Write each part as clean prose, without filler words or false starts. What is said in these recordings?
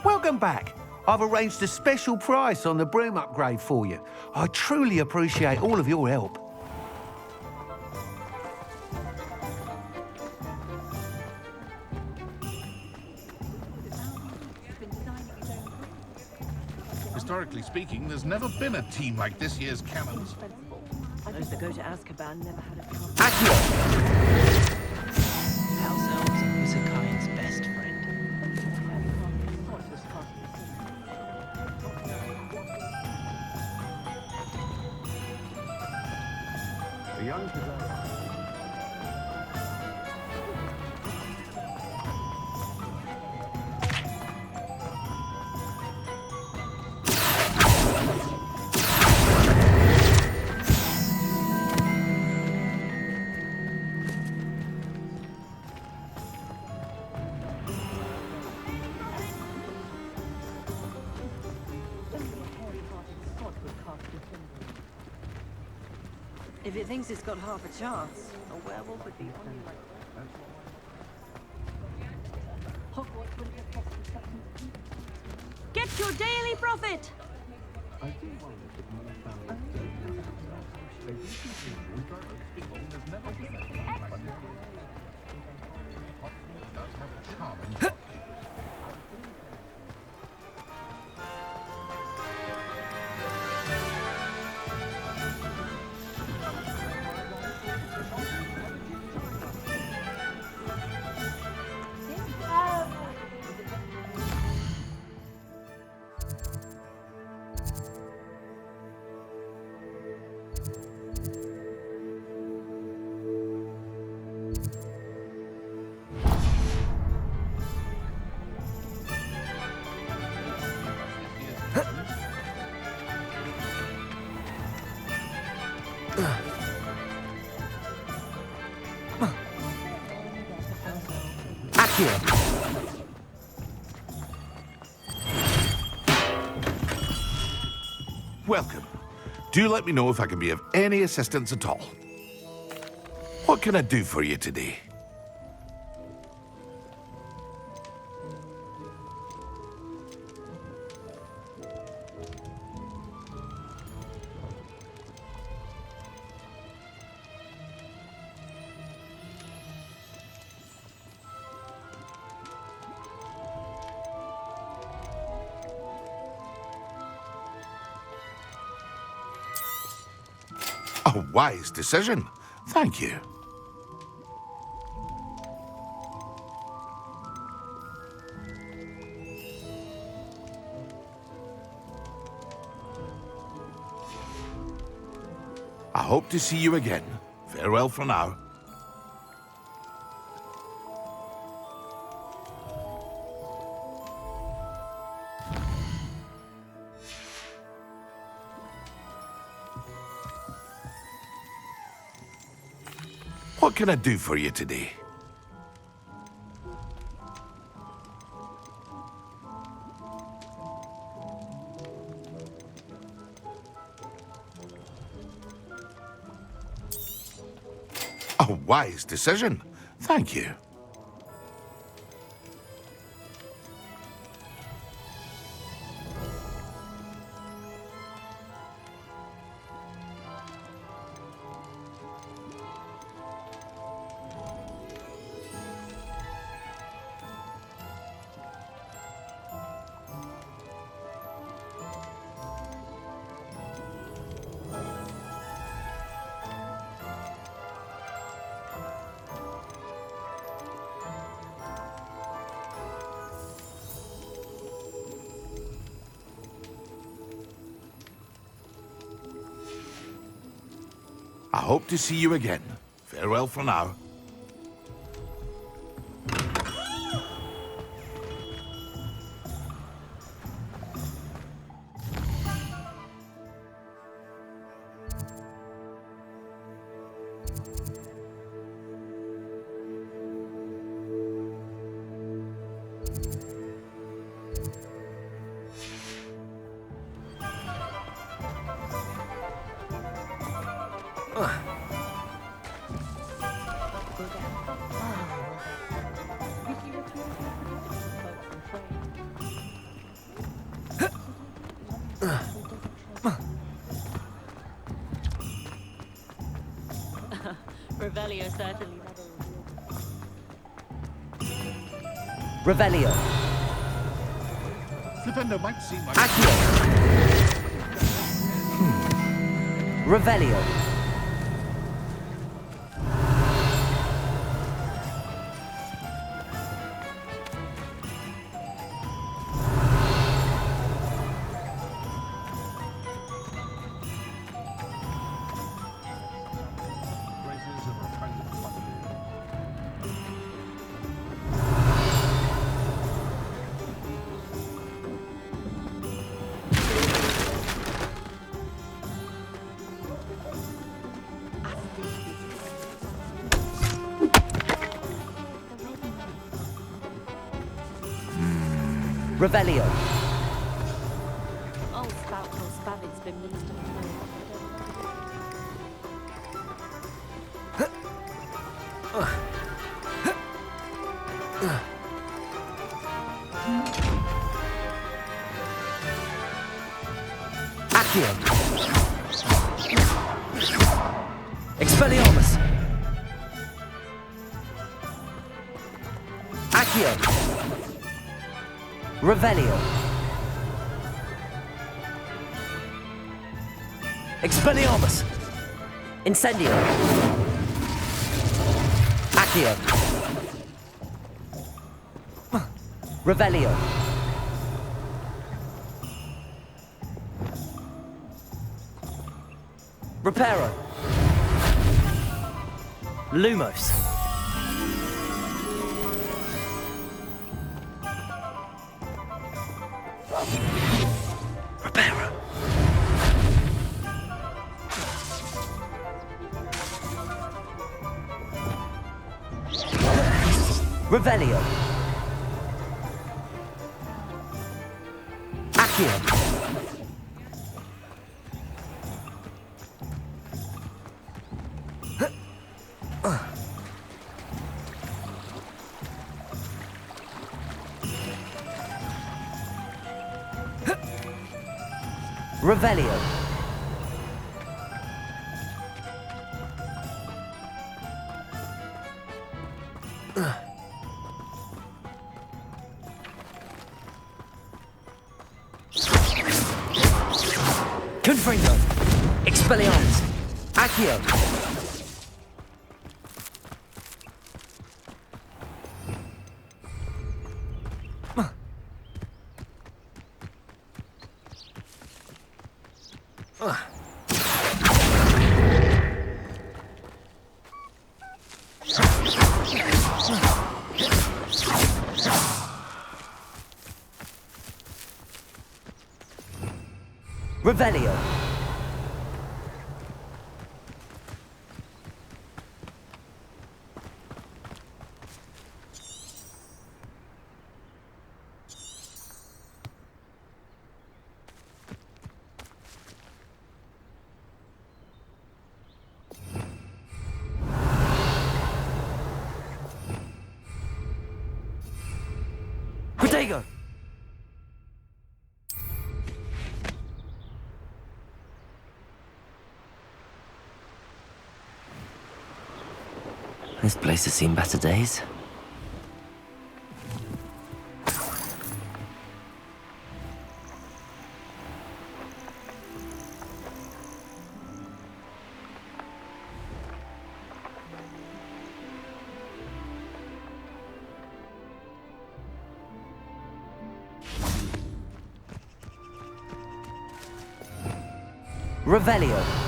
Welcome back. I've arranged a special price on the broom upgrade for you. I truly appreciate all of your help. Historically speaking, there's never been a team like this year's cannons. Those that go to Azkaban never had a car. Accurate! House elves are Musakai's best friend. A young If it thinks it's got half a chance, a werewolf would be on you like Hogwarts wouldn't be a possible second. Get your daily profit! Welcome. Do let me know if I can be of any assistance at all. What can I do for you today? A wise decision. Thank you. I hope to see you again. Farewell for now. What can I do for you today? A wise decision. Thank you. I hope to see you again. Farewell for now. Revelio certainly never revealed. Revelio. Flipendo might seem like... Accio. Revelio. Traces of a kind of fun. Revelio. Old spout or spavin's been ministered Accio. Expelliarmus. Accio. Revelio. Expelliarmus. Incendio. Accio. Revelio. Reparo. Lumos. Reparo. Revelio. Accio. Revelio. Confringo. Expelliarmus. Accio. Revelio. This place has seen better days. Revelio.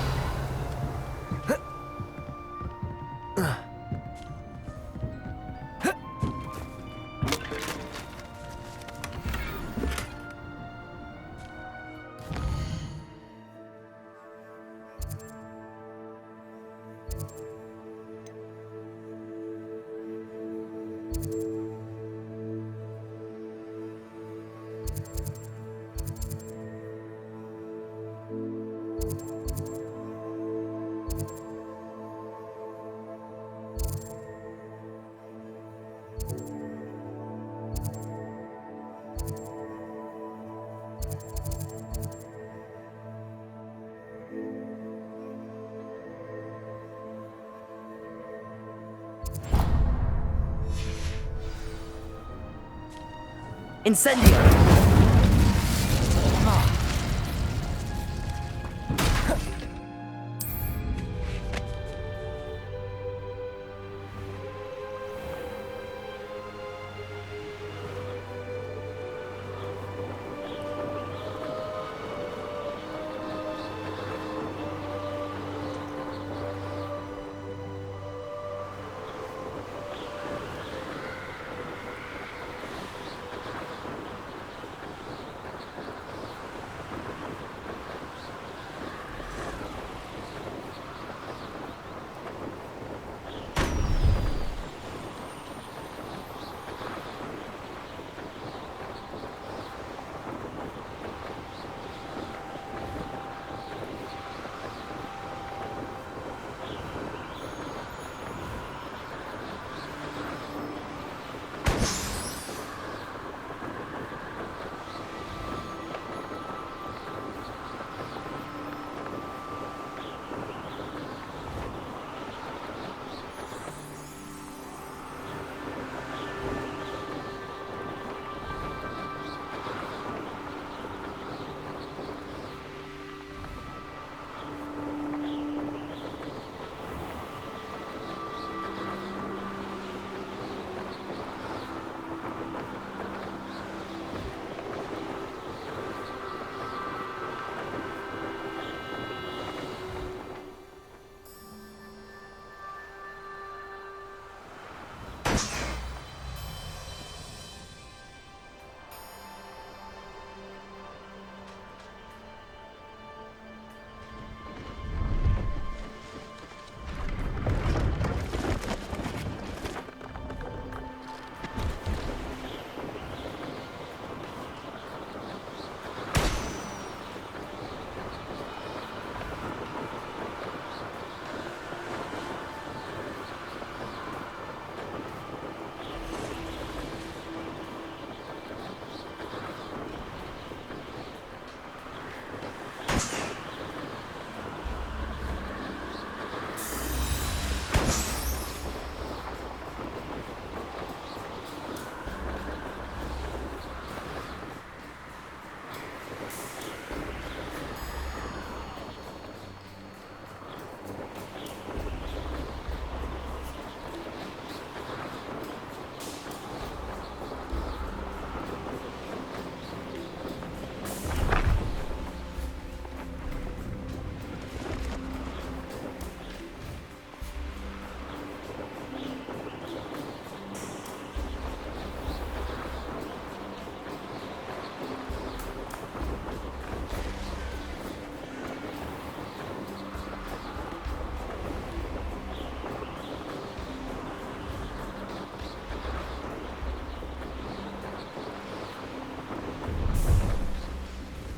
Incendio!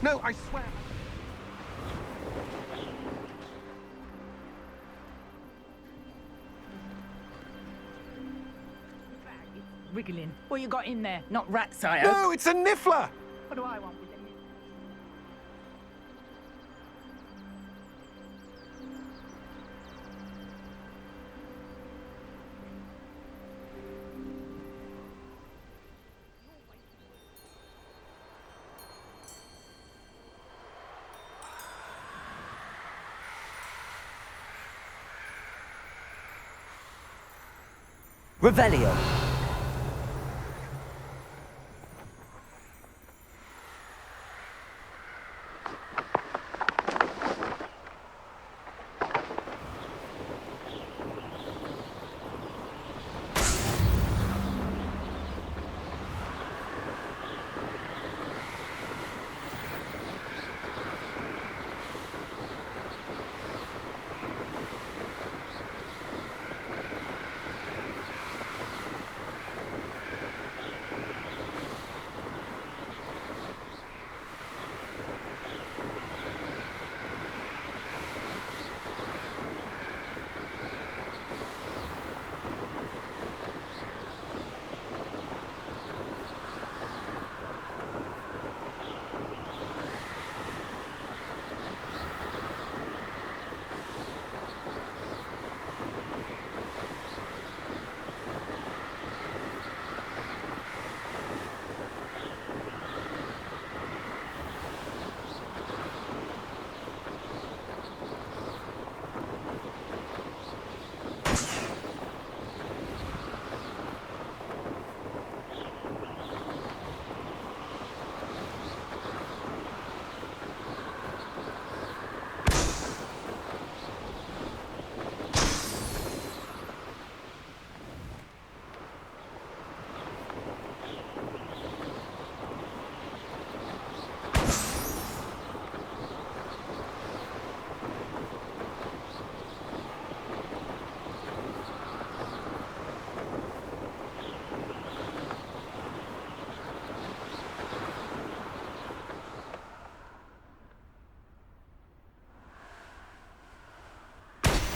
No, I swear. Wriggling. What you got in there? Not rat sire. No, it's a niffler! What do I want with them? Revelio.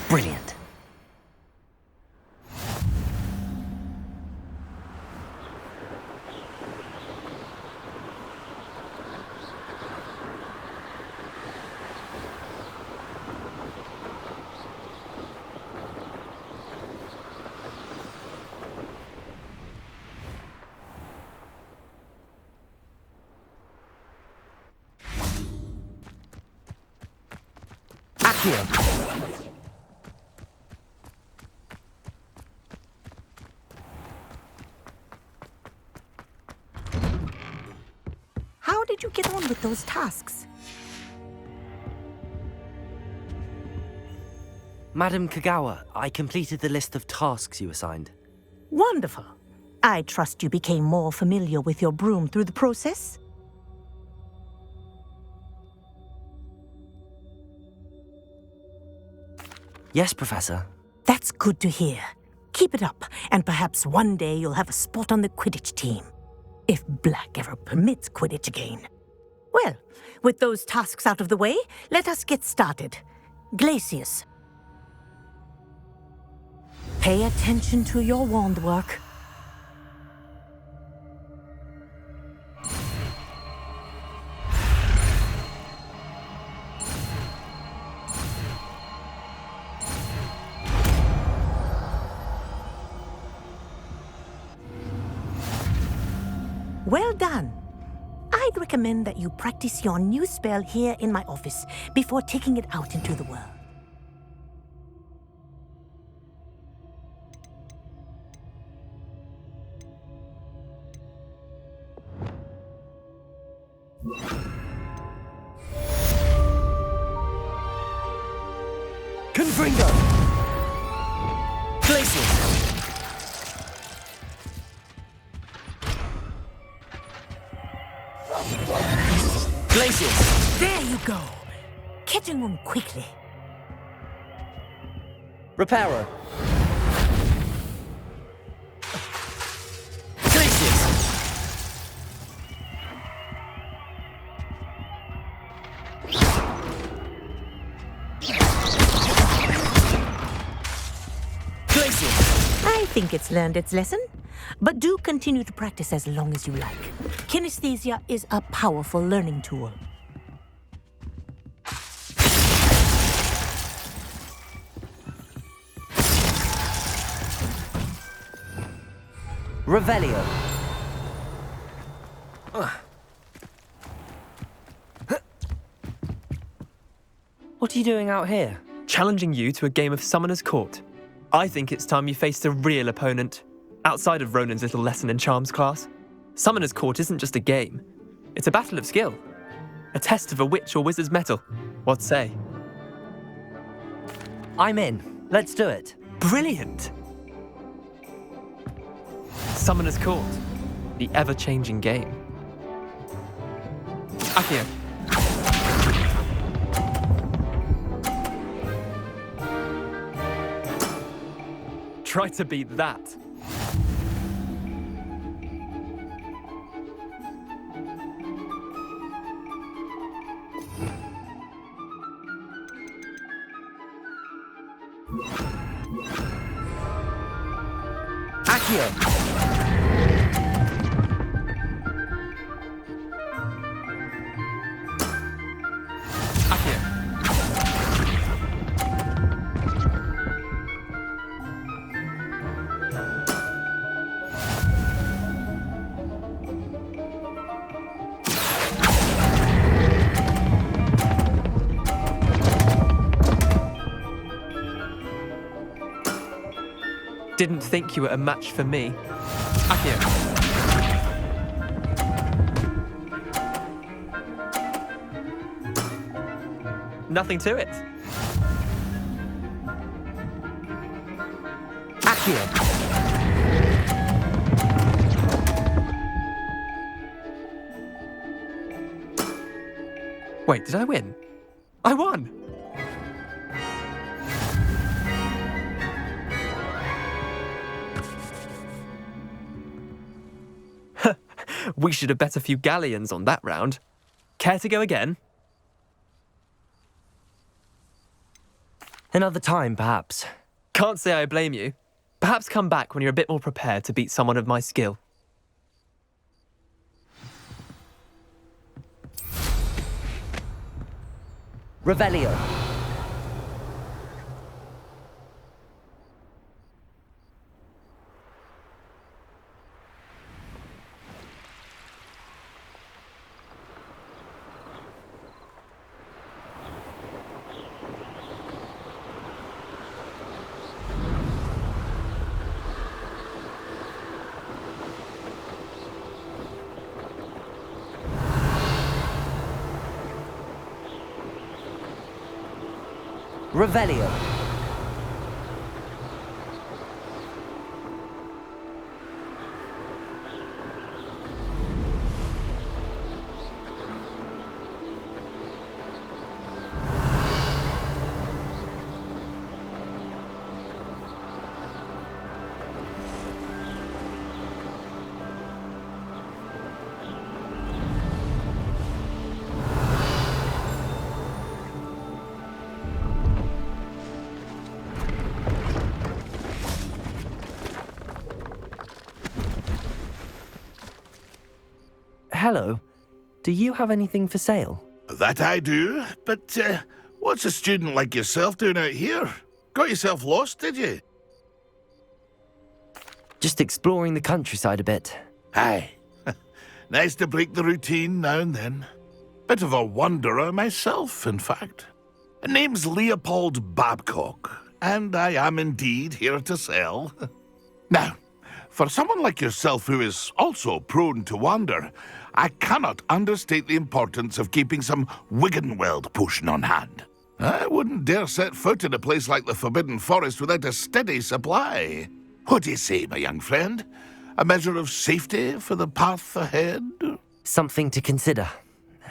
Brilliant. Accio. How did you get on with those tasks? Madam Kagawa, I completed the list of tasks you assigned. Wonderful. I trust you became more familiar with your broom through the process? Yes, Professor. That's good to hear. Keep it up, and perhaps one day you'll have a spot on the Quidditch team. If Black ever permits Quidditch again. Well, with those tasks out of the way, let us get started. Glacius. Pay attention to your wand work. Well done. I'd recommend that you practice your new spell here in my office before taking it out into the world. Confringo! Glacius! Glacius! There you go. Catching them quickly. Reparo! Glacius! Glacius! I think it's learned its lesson. But do continue to practice as long as you like. Kinesthesia is a powerful learning tool. Revelio. What are you doing out here? Challenging you to a game of Summoner's Court. I think it's time you faced a real opponent. Outside of Ronan's little lesson in charms class, Summoner's Court isn't just a game. It's a battle of skill. A test of a witch or wizard's mettle. What say? I'm in. Let's do it. Brilliant! Summoner's Court. The ever-changing game. Accio. Try to beat that. Accio. Didn't think you were a match for me. Accio. Nothing to it. Accio. Wait, did I win? I won! We should have bet a few galleons on that round. Care to go again? Another time, perhaps. Can't say I blame you. Perhaps come back when you're a bit more prepared to beat someone of my skill. Revelio. Revelio. Hello. Do you have anything for sale? That I do, but what's a student like yourself doing out here? Got yourself lost, did you? Just exploring the countryside a bit. Aye. Nice to break the routine now and then. Bit of a wanderer myself, in fact. Name's Leopold Babcock, and I am indeed here to sell. Now, for someone like yourself who is also prone to wander, I cannot understate the importance of keeping some Wiggenweld potion on hand. I wouldn't dare set foot in a place like the Forbidden Forest without a steady supply. What do you say, my young friend? A measure of safety for the path ahead? Something to consider.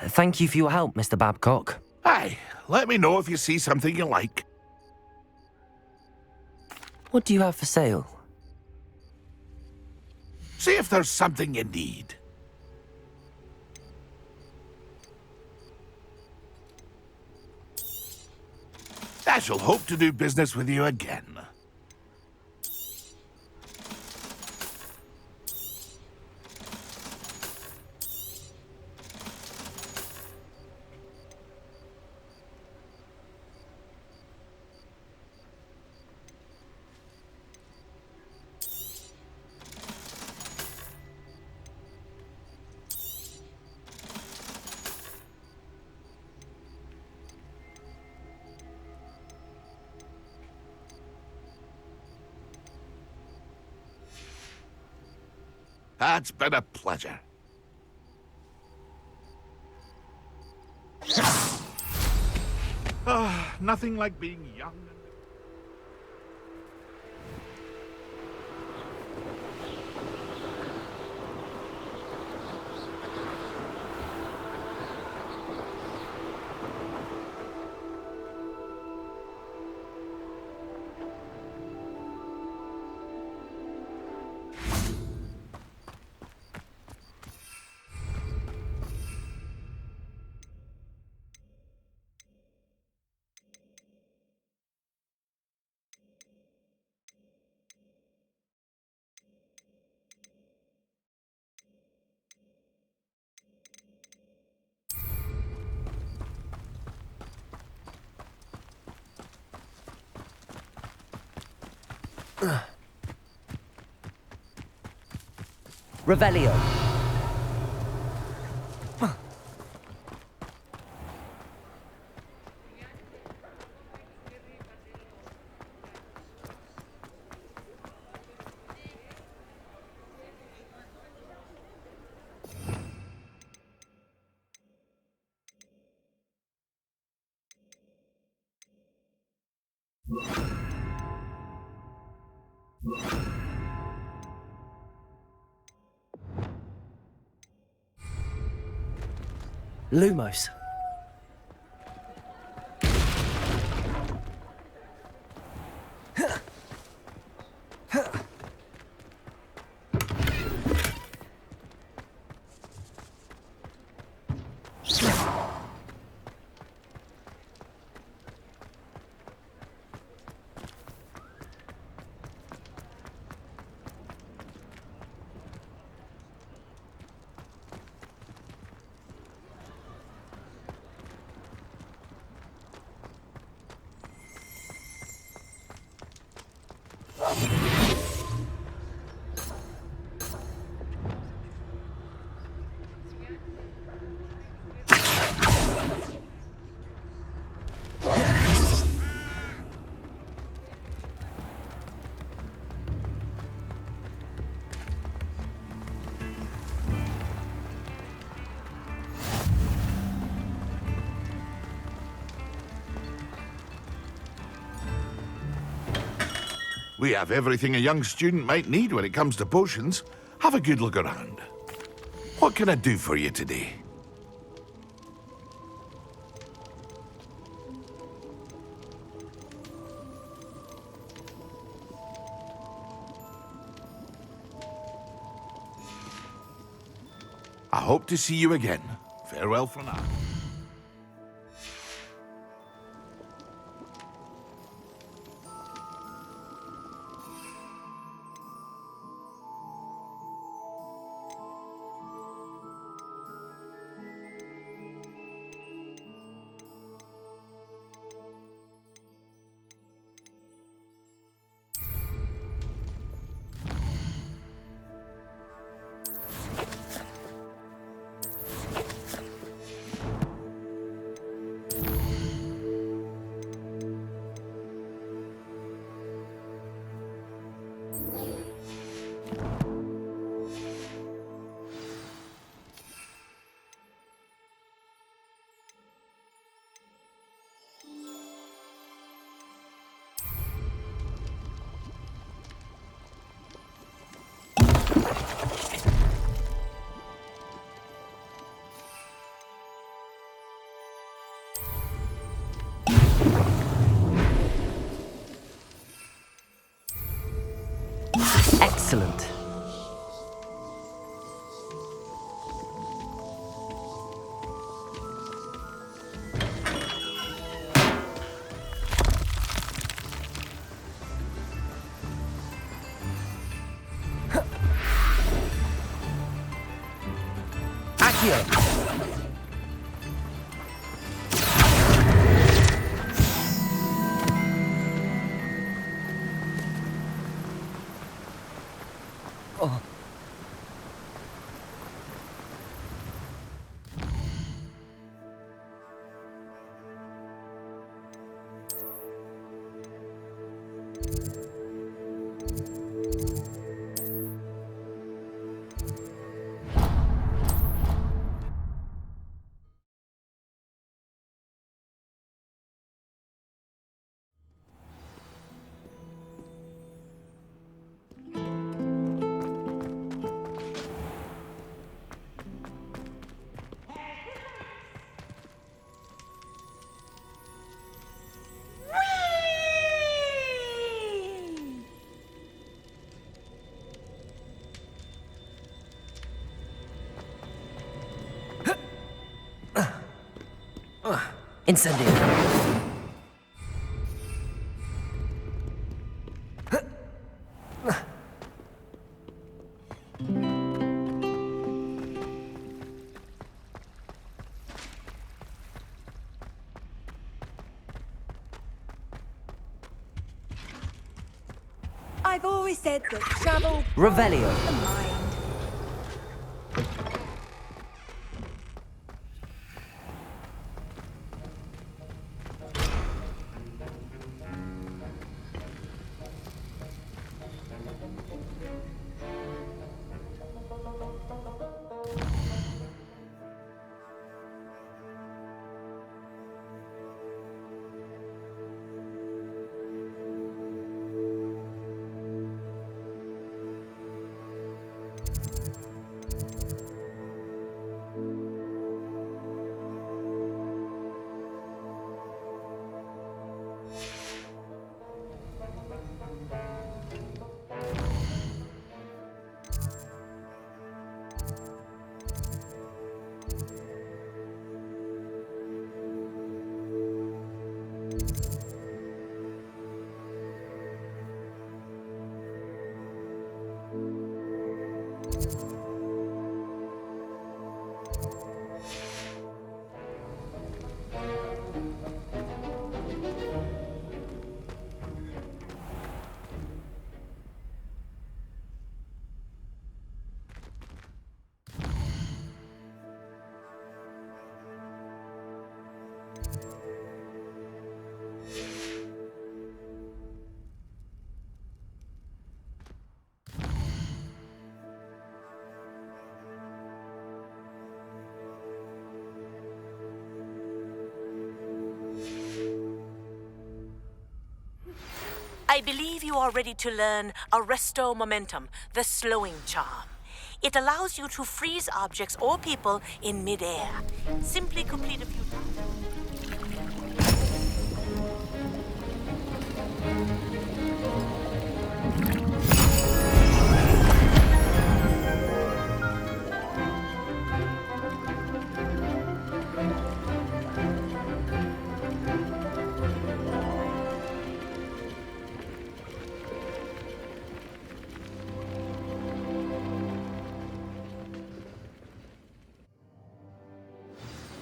Thank you for your help, Mr. Babcock. Aye, let me know if you see something you like. What do you have for sale? See if there's something you need. I shall hope to do business with you again. It's been a pleasure. Nothing like being young and... Revelio. Lumos. We have everything a young student might need when it comes to potions. Have a good look around. What can I do for you today? I hope to see you again. Farewell for now. Excellent. Accio. Oh. Incendio. I've always said that travel Revelio. the mind. I believe you are ready to learn Arresto Momentum, the slowing charm. It allows you to freeze objects or people in midair. Simply complete a few tasks.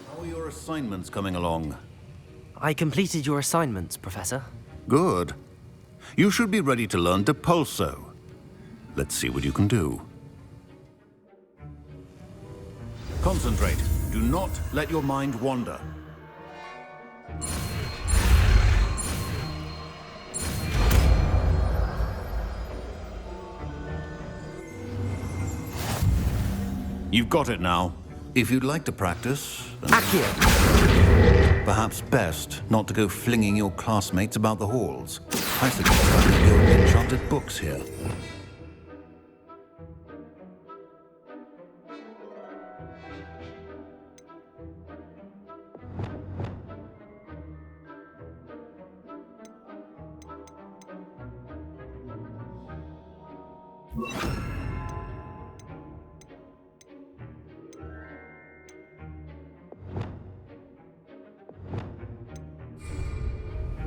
How are your assignments coming along? I completed your assignments, Professor. Good. You should be ready to learn Depulso. Let's see what you can do. Concentrate. Do not let your mind wander. You've got it now. If you'd like to practice... Accio. Perhaps best not to go flinging your classmates about the halls. I suggest I leave your enchanted books here.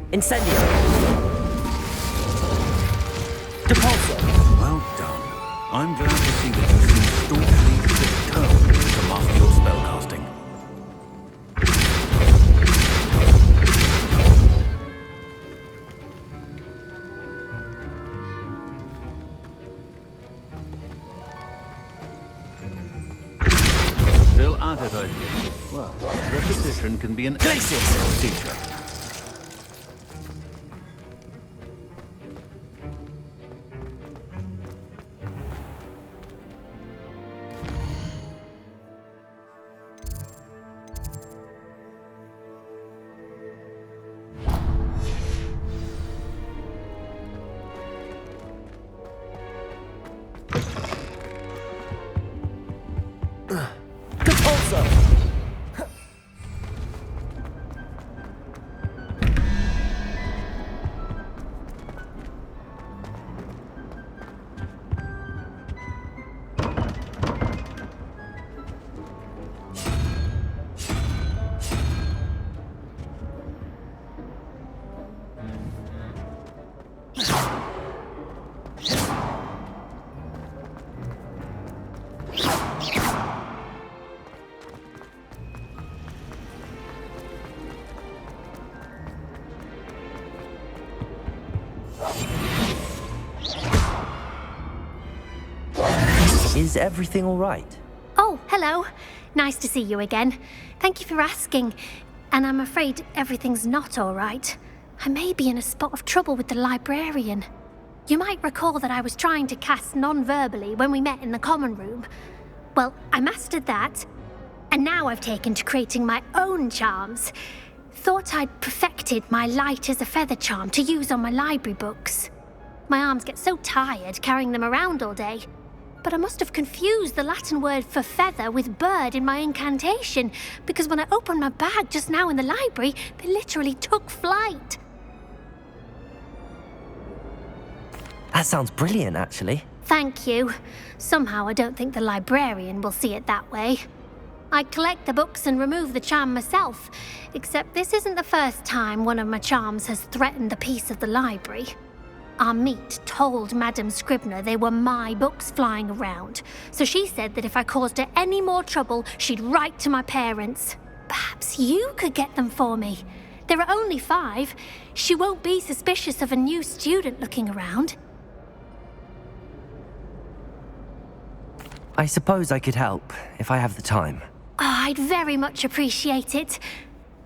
Incendio. Depulso. Well done. I'm glad to see that you seem staunchly determined to master your spellcasting. Still at it, I think. Well, repetition can be an excellent teacher. Is everything all right? Oh, hello. Nice to see you again. Thank you for asking. And I'm afraid everything's not all right. I may be in a spot of trouble with the librarian. You might recall that I was trying to cast non-verbally when we met in the common room. Well, I mastered that, and now I've taken to creating my own charms. Thought I'd perfected my light as a feather charm to use on my library books. My arms get so tired carrying them around all day. But I must have confused the Latin word for feather with bird in my incantation, because when I opened my bag just now in the library, they literally took flight. That sounds brilliant, actually. Thank you. Somehow I don't think the librarian will see it that way. I collect the books and remove the charm myself, except this isn't the first time one of my charms has threatened the peace of the library. Our meet told Madame Scribner they were my books flying around, so she said that if I caused her any more trouble, she'd write to my parents. Perhaps you could get them for me. There are only 5. She won't be suspicious of a new student looking around. I suppose I could help, if I have the time. Oh, I'd very much appreciate it.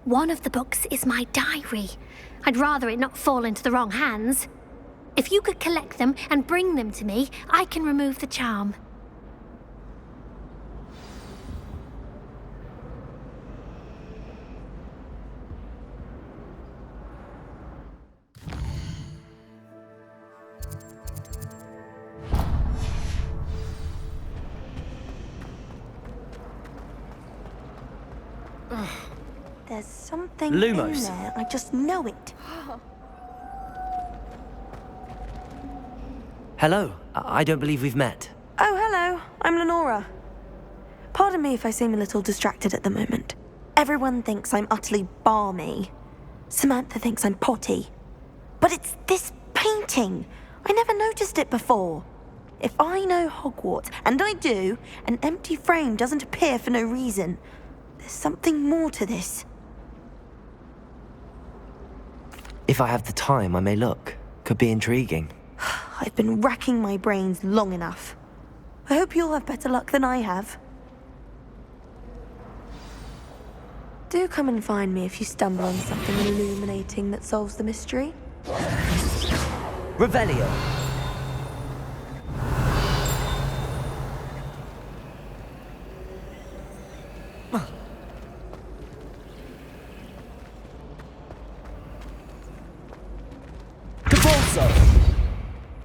One of the books is my diary. I'd rather it not fall into the wrong hands. If you could collect them and bring them to me, I can remove the charm. There's something Lumos. in there. I just know it. Hello. I don't believe we've met. Oh, hello. I'm Lenora. Pardon me if I seem a little distracted at the moment. Everyone thinks I'm utterly balmy. Samantha thinks I'm potty. But it's this painting. I never noticed it before. If I know Hogwarts, and I do, an empty frame doesn't appear for no reason. There's something more to this. If I have the time, I may look. Could be intriguing. I've been racking my brains long enough. I hope you'll have better luck than I have. Do come and find me if you stumble on something illuminating that solves the mystery. Revelio.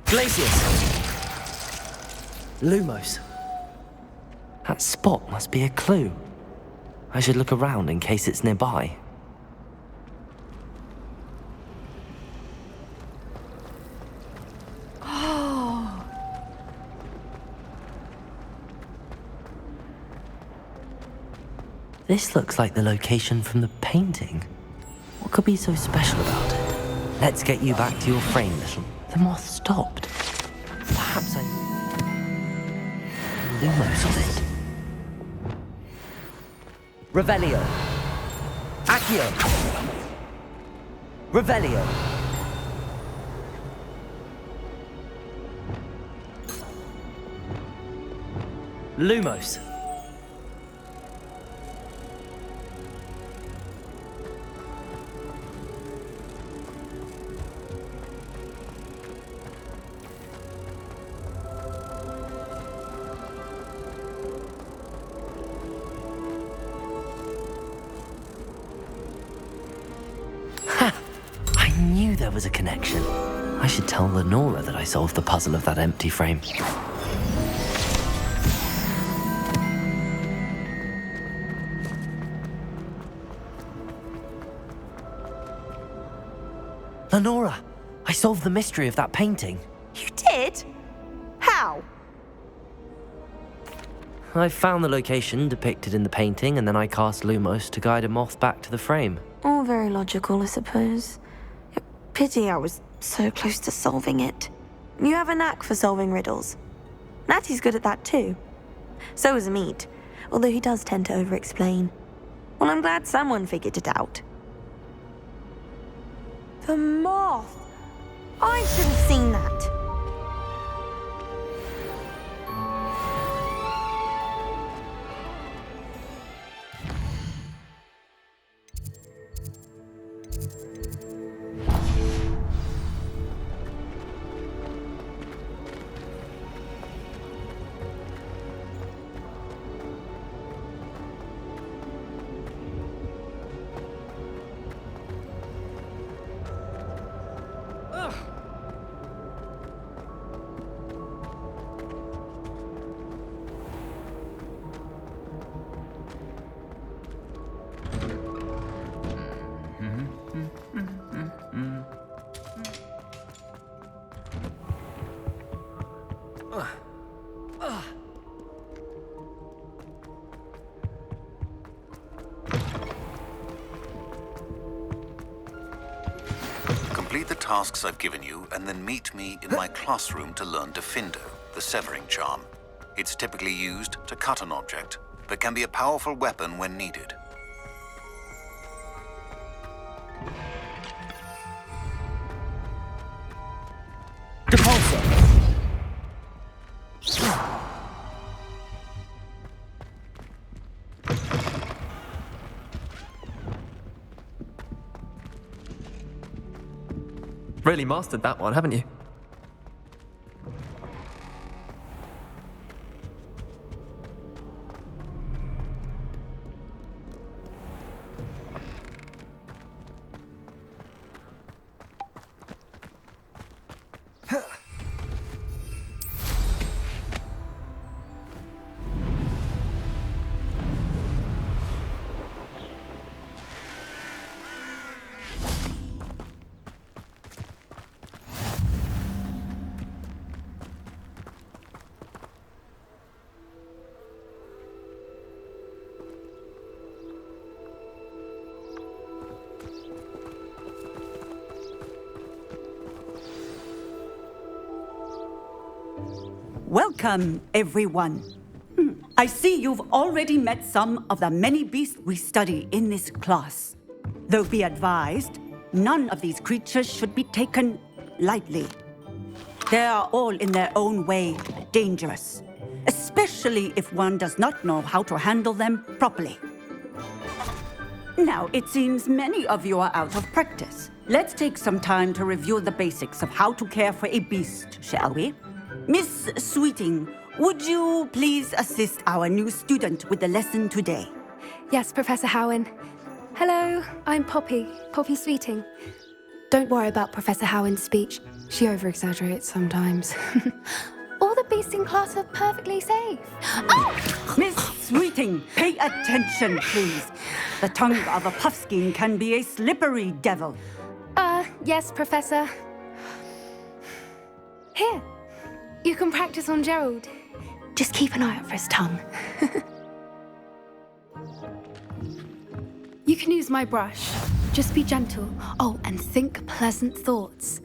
Glacius! Lumos. That spot must be a clue. I should look around in case it's nearby. Oh. This looks like the location from the painting. What could be so special about it? Let's get you back to your frame, little. The moth stopped. Perhaps I... Lumos on it. Revelio. Accio. Revelio. Lumos. There was a connection. I should tell Lenora that I solved the puzzle of that empty frame. Lenora, I solved the mystery of that painting. You did? How? I found the location depicted in the painting, and then I cast Lumos to guide a moth back to the frame. All very logical, I suppose. Pity I was so close to solving it. You have a knack for solving riddles. Natty's good at that too. So is Amit, although he does tend to over-explain. Well, I'm glad someone figured it out. The moth! I should have seen that. tasks I've given you, and then meet me in my classroom to learn Defindo, the severing charm. It's typically used to cut an object, but can be a powerful weapon when needed. Really mastered that one, haven't you? Welcome, everyone. I see you've already met some of the many beasts we study in this class. Though be advised, none of these creatures should be taken lightly. They are all in their own way dangerous, especially if one does not know how to handle them properly. Now, it seems many of you are out of practice. Let's take some time to review the basics of how to care for a beast, shall we? Miss Sweeting, would you please assist our new student with the lesson today? Yes, Professor Howen. Hello, I'm Poppy Sweeting. Don't worry about Professor Howen's speech. She over-exaggerates sometimes. All the beasts in class are perfectly safe. Oh! Miss Sweeting, pay attention, please. The tongue of a puffskein can be a slippery devil. Yes, Professor. Here, you can practice on Gerald. Just keep an eye out for his tongue. You can use my brush. Just be gentle. Oh, and think pleasant thoughts.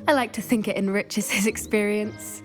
I like to think it enriches his experience.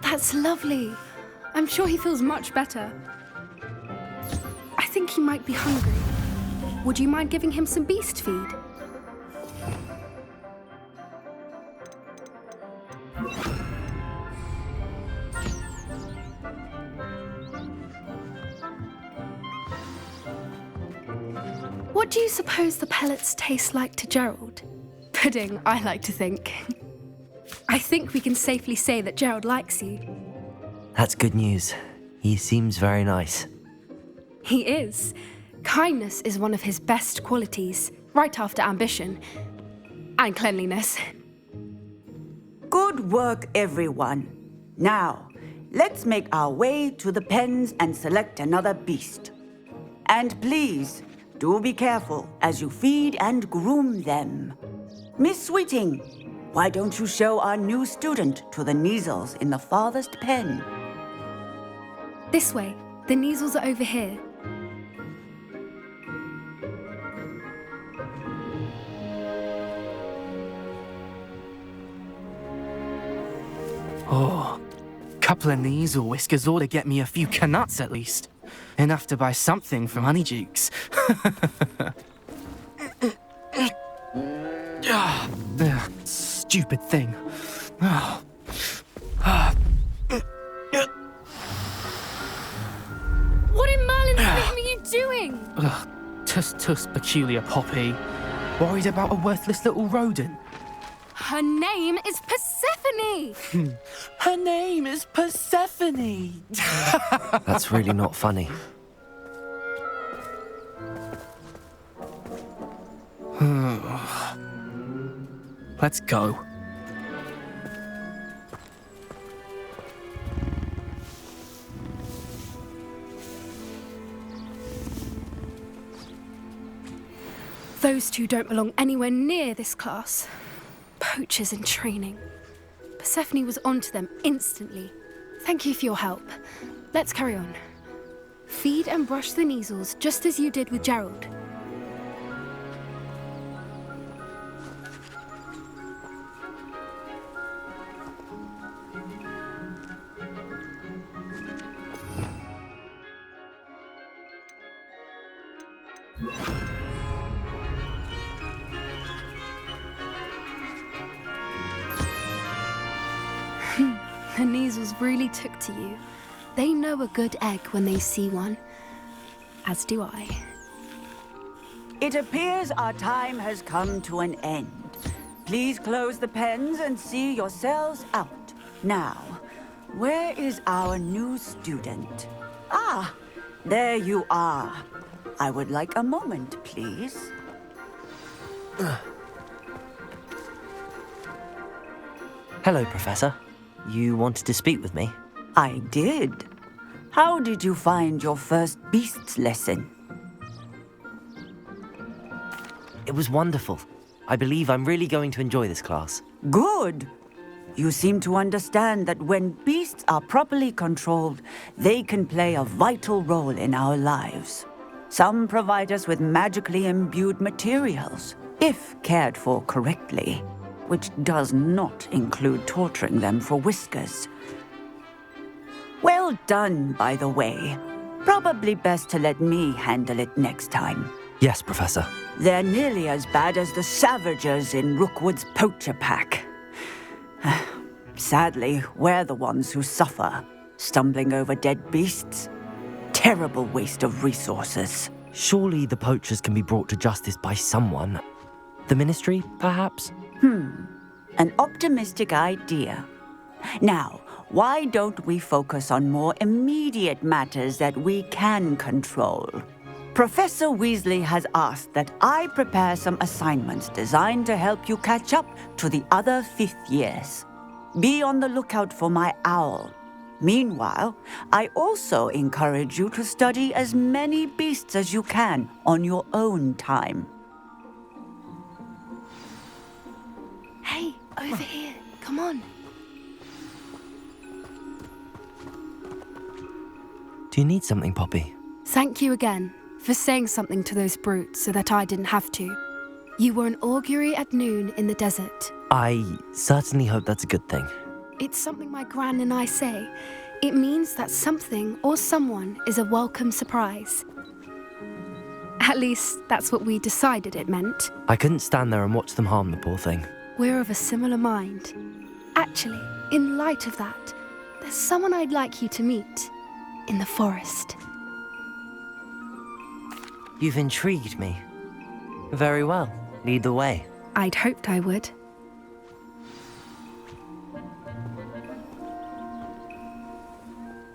That's lovely. I'm sure he feels much better. I think he might be hungry. Would you mind giving him some beast feed? What do you suppose the pellets taste like to Gerald? Pudding, I like to think. I think we can safely say that Gerald likes you. That's good news. He seems very nice. He is. Kindness is one of his best qualities, right after ambition. And cleanliness. Good work, everyone. Now, let's make our way to the pens and select another beast. And please, do be careful as you feed and groom them. Miss Sweeting, why don't you show our new student to the Neasels in the farthest pen? This way. The Neasels are over here. Oh, couple of Neasel whiskers ought to get me a few canuts at least. Enough to buy something from Honeydukes. Stupid thing. What in Merlin's name are you doing? Tuss, peculiar Poppy. Worried about a worthless little rodent. Her name is Persephone! Her name is Persephone. That's really not funny. Let's go. Those two don't belong anywhere near this class. Poachers in training. Persephone was onto them instantly. Thank you for your help. Let's carry on. Feed and brush the measles just as you did with Gerald. The measles really took to you. They know a good egg when they see one. As do I. It appears our time has come to an end. Please close the pens and see yourselves out. Now, where is our new student? Ah, there you are. I would like a moment, please. Hello, Professor. You wanted to speak with me? I did. How did you find your first beasts lesson? It was wonderful. I believe I'm really going to enjoy this class. Good. You seem to understand that when beasts are properly controlled, they can play a vital role in our lives. Some provide us with magically imbued materials, if cared for correctly, which does not include torturing them for whiskers. Well done, by the way. Probably best to let me handle it next time. Yes, Professor. They're nearly as bad as the Savagers in Rookwood's poacher pack. Sadly, we're the ones who suffer, stumbling over dead beasts. Terrible waste of resources. Surely the poachers can be brought to justice by someone. The Ministry, perhaps? An optimistic idea. Now, why don't we focus on more immediate matters that we can control? Professor Weasley has asked that I prepare some assignments designed to help you catch up to the other fifth years. Be on the lookout for my owl. Meanwhile, I also encourage you to study as many beasts as you can on your own time. Hey, over here. Come on. Do you need something, Poppy? Thank you again for saying something to those brutes so that I didn't have to. You were an augury at noon in the desert. I certainly hope that's a good thing. It's something my gran and I say. It means that something or someone is a welcome surprise. At least, that's what we decided it meant. I couldn't stand there and watch them harm the poor thing. We're of a similar mind. Actually, in light of that, there's someone I'd like you to meet in the forest. You've intrigued me. Very well. Lead the way. I'd hoped I would.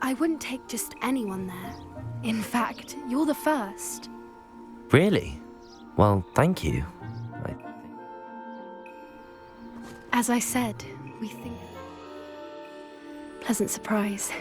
I wouldn't take just anyone there. In fact, you're the first. Really? Well, thank you. As I said, we think... Pleasant surprise.